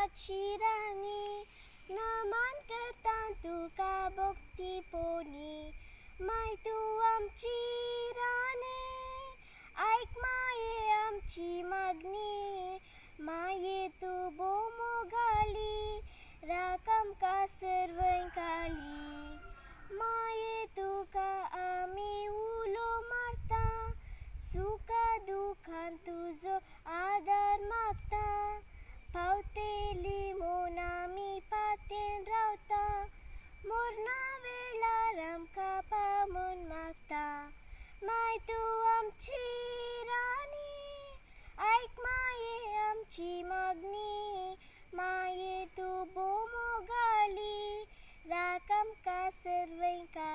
जगाची राणी, नमन करता तुका भक्ती पोनी. माय तू आमची राणी, ऐक माये आमची मागणी. माये तू बोमो घाली, राख आमकां सर्वय काळी. माये तुका आमी उलो मारता, सुखा दुखान तुजो आदार मागता. पावतेली म्हूण आमी पातेन रावता, मोरना वेळार आमकां पाव म्हूण मागता. माय तू आमची राणी, ऐक माये आमची मागणी. माये तू बोमो घाली, राख आमकां सर्वय काळी.